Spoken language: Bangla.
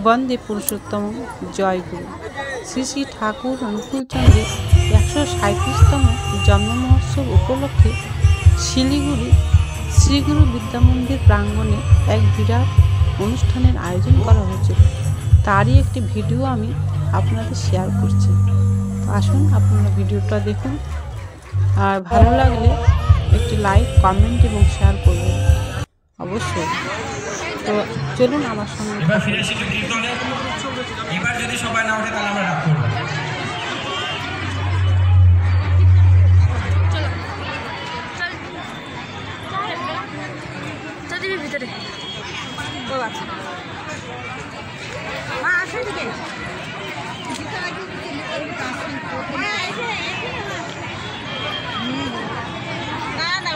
বন্দে পুরুষোত্তম জয় গুরু। শ্রী শ্রী ঠাকুর অনুকূলচন্দ্রের 137তম জন্ম মহোৎসব উপলক্ষে শিলিগুড়ি শ্রীগুরু বিদ্যামন্দির প্রাঙ্গণে এক বিরাট অনুষ্ঠানের আয়োজন করা হয়েছিল। তারই একটি ভিডিও আমি আপনাদের শেয়ার করছি। তো আসুন আপনারা ভিডিওটা দেখুন, আর ভালো লাগলে একটি লাইক, কমেন্ট এবং শেয়ার করবেন অবশ্যই। তো চলুন আমার সঙ্গে। এবার ফিরে আসি কীর্তনে। এবার যদি সবাই না ওঠে তাহলে আমরা রাগ করবো। ভিতরে ও আচ্ছা মা আসুন দিকে না না